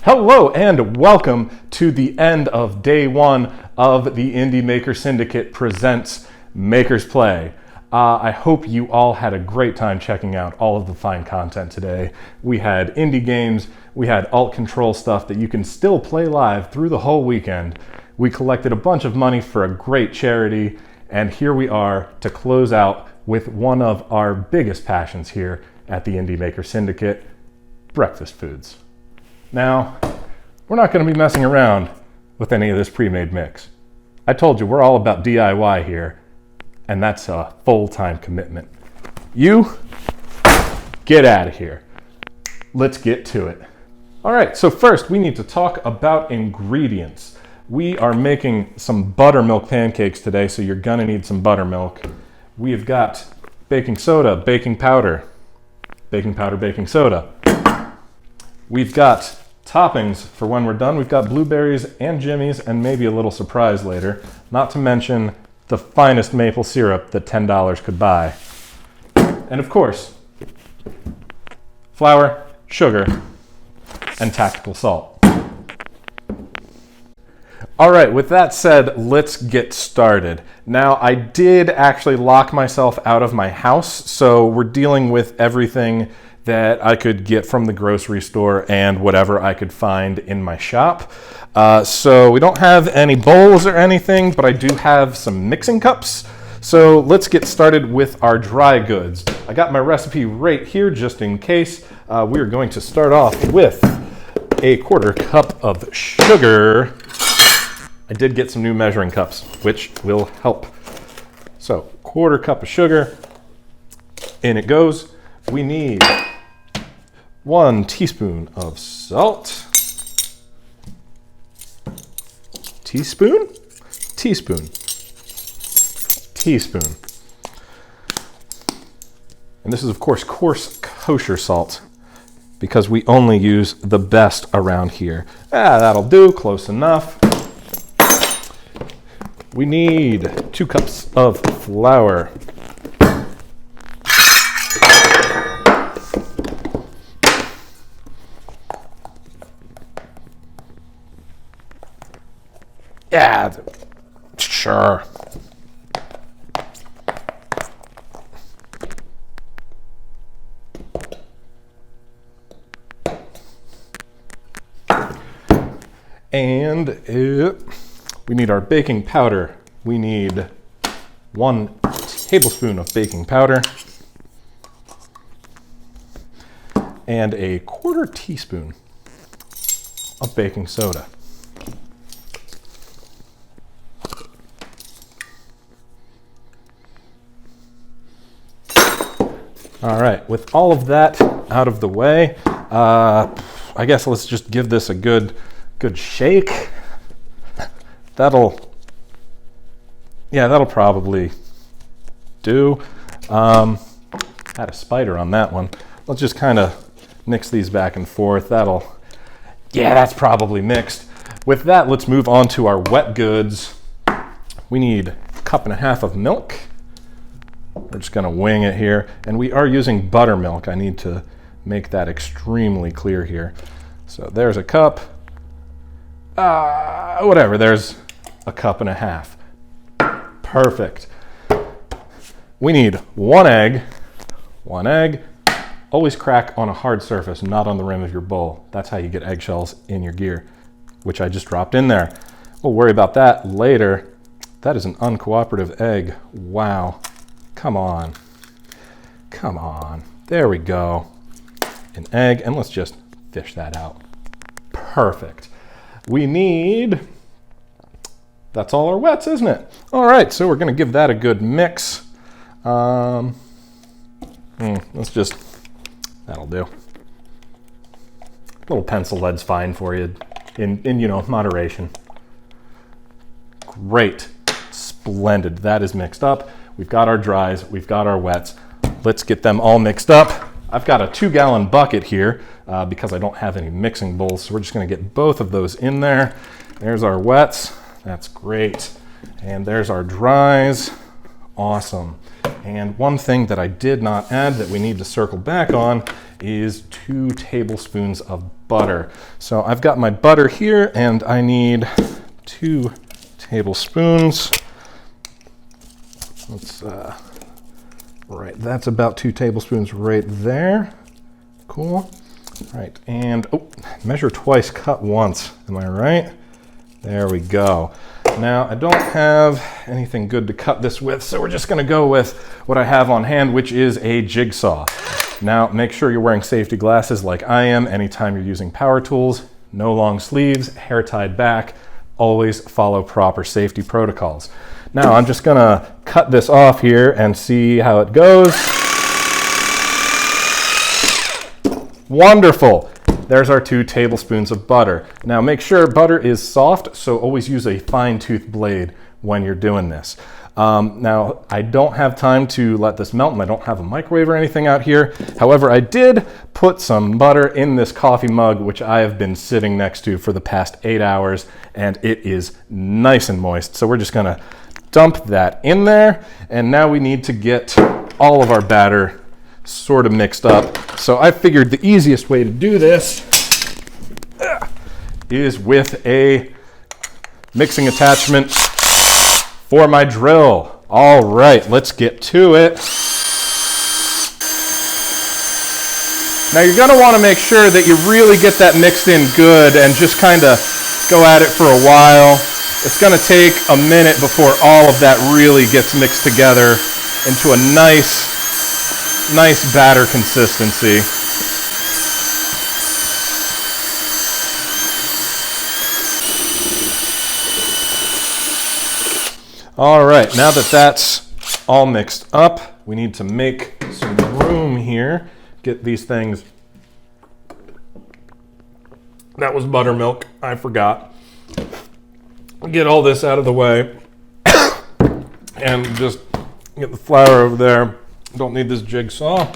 Hello and welcome to the end of day one of the Indie Maker Syndicate presents Makers Play. I hope you all had a great time checking out all of the fine content today. We had indie games, we had alt control stuff that you can still play live through the whole weekend. We collected a bunch of money for a great charity, and here we are to close out with one of our biggest passions here at the Indie Maker Syndicate, breakfast foods. Now, we're not going to be messing around with any of this pre-made mix. I told you we're all about DIY here, and that's a full-time commitment. You, get out of here. Let's get to it. All right, so first we need to talk about ingredients. We are making some buttermilk pancakes today, so you're gonna need some buttermilk. We've got baking soda, baking powder, baking soda. We've got toppings for when we're done. We've got blueberries and jimmies and maybe a little surprise later, not to mention the finest maple syrup that $10 could buy. And of course, flour, sugar, and tactical salt. All right, with that said, let's get started. Now, I did actually lock myself out of my house, so we're dealing with everything that I could get from the grocery store and whatever I could find in my shop. So we don't have any bowls or anything, but I do have some mixing cups. So let's get started with our dry goods. I got my recipe right here just in case. We are going to start off with a 1/4 cup of sugar. I did get some new measuring cups, which will help. So 1/4 cup of sugar, in it goes. We need 1 teaspoon of salt. Teaspoon. And this is, of course, coarse kosher salt because we only use the best around here. That'll do, close enough. We need 2 cups of flour. Yeah, sure. And we need our baking powder. We need 1 tablespoon of baking powder and a 1/4 teaspoon of baking soda. All right, with all of that out of the way, I guess let's just give this a good shake. That'll probably do. Had a spider on that one. Let's just kind of mix these back and forth. That's probably mixed. With that, let's move on to our wet goods. We need 1.5 cups of milk. We're just gonna wing it here. And we are using buttermilk. I need to make that extremely clear here. So there's a cup. Whatever, there's 1.5 cups. Perfect. We need 1 egg. 1 egg. Always crack on a hard surface, not on the rim of your bowl. That's how you get eggshells in your gear, which I just dropped in there. We'll worry about that later. That is an uncooperative egg. Wow. Come on. There we go. An egg, and let's just fish that out. Perfect. That's all our wets, isn't it? All right, so we're gonna give that a good mix. That'll do. A little pencil lead's fine for you in moderation. Great, splendid, that is mixed up. We've got our dries, we've got our wets. Let's get them all mixed up. I've got a 2-gallon bucket here because I don't have any mixing bowls, so we're just gonna get both of those in there. There's our wets, that's great. And there's our dries, awesome. And one thing that I did not add that we need to circle back on is 2 tablespoons of butter. So I've got my butter here, and I need 2 tablespoons. Let's, right, that's about 2 tablespoons right there. Cool. All right, and measure twice, cut once. Am I right? There we go. Now, I don't have anything good to cut this with, so we're just gonna go with what I have on hand, which is a jigsaw. Now, make sure you're wearing safety glasses like I am anytime you're using power tools. No long sleeves, hair tied back. Always follow proper safety protocols. Now, I'm just gonna cut this off here and see how it goes. Wonderful. There's our 2 tablespoons of butter. Now make sure butter is soft, so always use a fine-tooth blade when you're doing this. Now, I don't have time to let this melt, and I don't have a microwave or anything out here. However, I did put some butter in this coffee mug, which I have been sitting next to for the past 8 hours, and it is nice and moist. So we're just gonna dump that in there, and now we need to get all of our batter sort of mixed up. So I figured the easiest way to do this is with a mixing attachment for my drill. All right, let's get to it. Now you're gonna wanna make sure that you really get that mixed in good and just kinda go at it for a while. It's gonna take a minute before all of that really gets mixed together into a nice batter consistency. All right, now that that's all mixed up, we need to make some room here. Get these things. That was buttermilk, I forgot. Get all this out of the way and just get the flour over there. Don't need this jigsaw.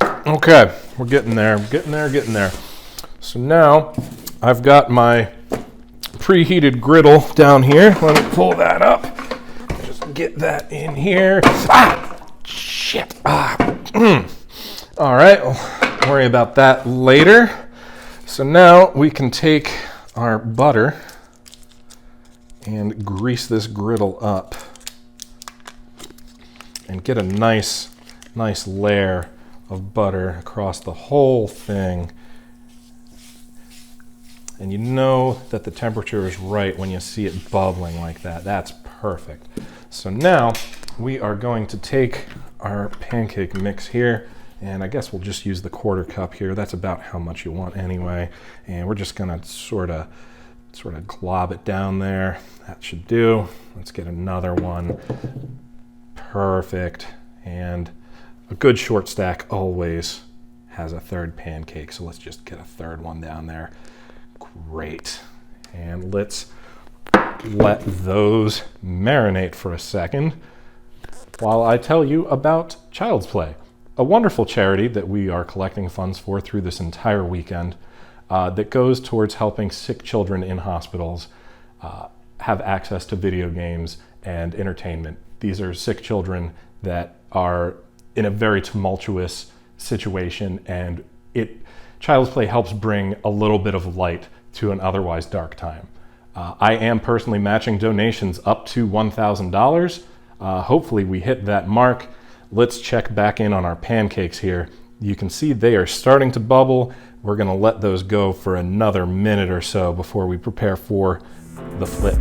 Okay, we're getting there, getting there. So now I've got my preheated griddle down here. Let me pull that up. Just get that in here. Ah, shit. All right, we'll worry about that later. So now we can take our butter and grease this griddle up and get a nice layer of butter across the whole thing. And you know that the temperature is right when you see it bubbling like that. That's perfect. So now we are going to take our pancake mix here, and I guess we'll just use the 1/4 cup here. That's about how much you want anyway. And we're just gonna sort of glob it down there. That should do. Let's get another one. Perfect. And a good short stack always has a 3rd pancake. So let's just get a 3rd one down there. Great. And let's let those marinate for a second while I tell you about Child's Play, a wonderful charity that we are collecting funds for through this entire weekend that goes towards helping sick children in hospitals have access to video games and entertainment. These are sick children that are in a very tumultuous situation, and Child's Play helps bring a little bit of light to an otherwise dark time. I am personally matching donations up to $1,000. Hopefully we hit that mark. Let's check back in on our pancakes here. You can see they are starting to bubble. We're gonna let those go for another minute or so before we prepare for the flip.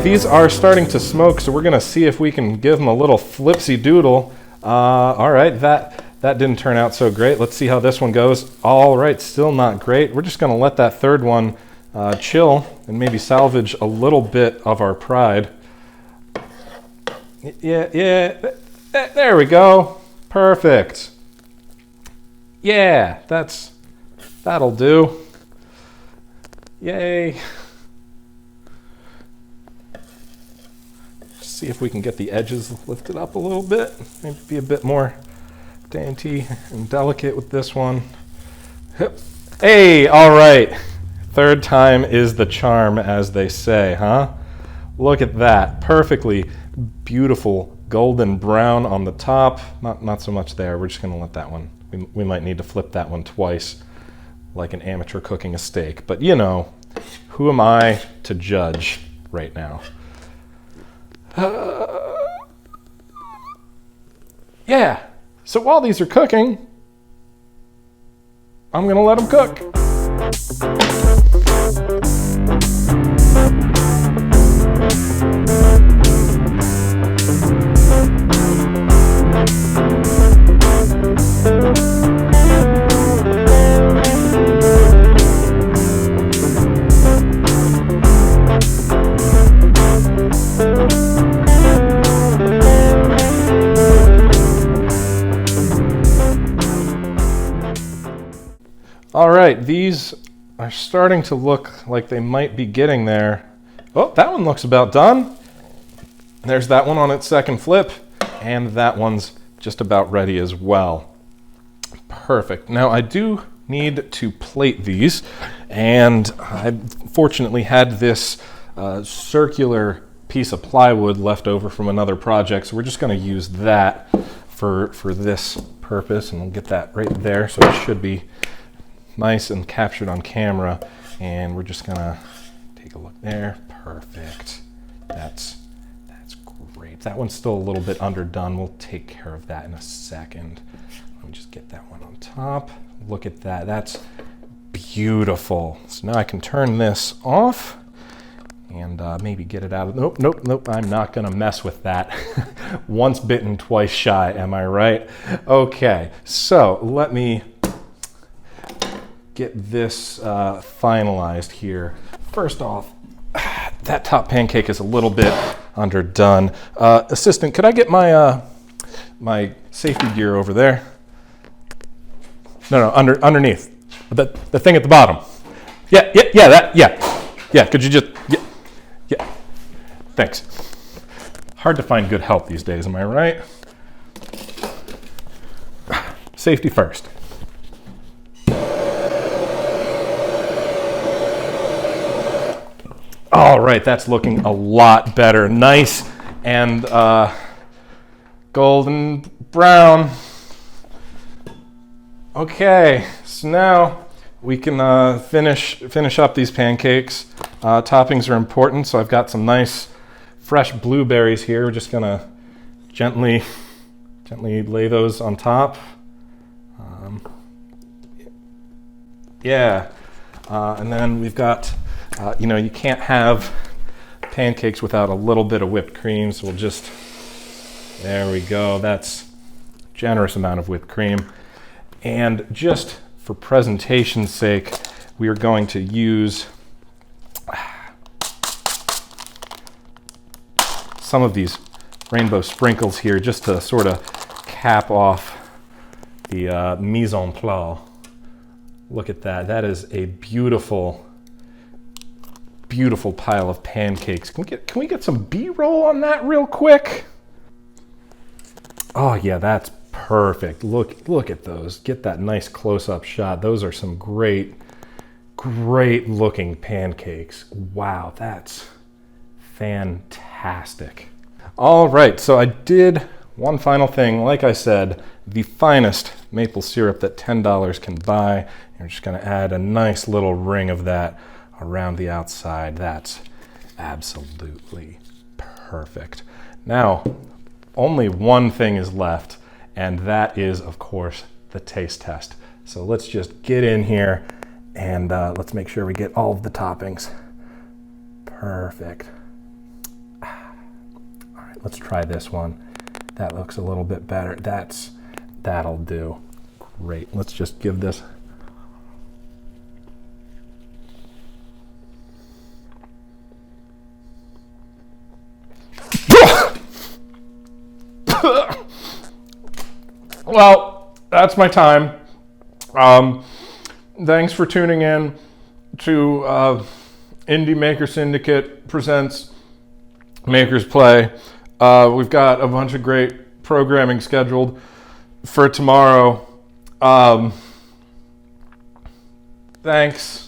these are starting to smoke, so we're gonna see if we can give them a little flipsy doodle. All right, that didn't turn out so great. Let's see how this one goes. All right, still not great. We're just gonna let that third one chill and maybe salvage a little bit of our pride. Yeah, there we go. Perfect. Yeah, that'll do. Yay. See if we can get the edges lifted up a little bit. Maybe be a bit more dainty and delicate with this one. Hey, all right. Third time is the charm, as they say, huh? Look at that. Perfectly beautiful golden brown on the top. Not so much there. We're just going to let that one. We might need to flip that one twice, like an amateur cooking a steak. But you know, who am I to judge right now? Yeah, so while these are cooking, I'm gonna let them cook. All right, these are starting to look like they might be getting there. Oh, that one looks about done. There's that one on its second flip, and that one's just about ready as well. Perfect. Now I do need to plate these, and I fortunately had this circular piece of plywood left over from another project, so we're just going to use that for this purpose, and we'll get that right there, so it should be nice and captured on camera. And we're just gonna take a look there. Perfect. That's great. That one's still a little bit underdone. We'll take care of that in a second. Let me just get that one on top. Look at that. That's beautiful. So now I can turn this off and maybe get it out of. Nope. I'm not gonna mess with that. Once bitten, twice shy. Am I right? Okay. So let me get this finalized here. First off, that top pancake is a little bit underdone. Assistant, could I get my my safety gear over there? No, underneath. The thing at the bottom. Yeah. Could you just yeah. Thanks. Hard to find good help these days, am I right? Safety first. All right, that's looking a lot better. Nice and golden brown. Okay, so now we can finish up these pancakes. Toppings are important, so I've got some nice fresh blueberries here. We're just gonna gently lay those on top. And then we've got. You can't have pancakes without a little bit of whipped cream, so we'll just, there we go. That's a generous amount of whipped cream. And just for presentation's sake, we are going to use some of these rainbow sprinkles here just to sort of cap off the mise en place. Look at that. That is a beautiful pile of pancakes. Can we get some B-roll on that real quick? Oh yeah, that's perfect. Look at those. Get that nice close-up shot. Those are some great looking pancakes. Wow, that's fantastic. All right, so I did one final thing. Like I said, the finest maple syrup that $10 can buy. You're just gonna add a nice little ring of that around the outside. That's absolutely perfect. Now, only one thing is left, and that is, of course, the taste test. So let's just get in here and let's make sure we get all of the toppings. Perfect. let's try this one. That looks a little bit better. That'll do. Great. Let's just give this. Well, that's my time. Thanks for tuning in to Indie Maker Syndicate presents Makers Play. We've got a bunch of great programming scheduled for tomorrow. Thanks.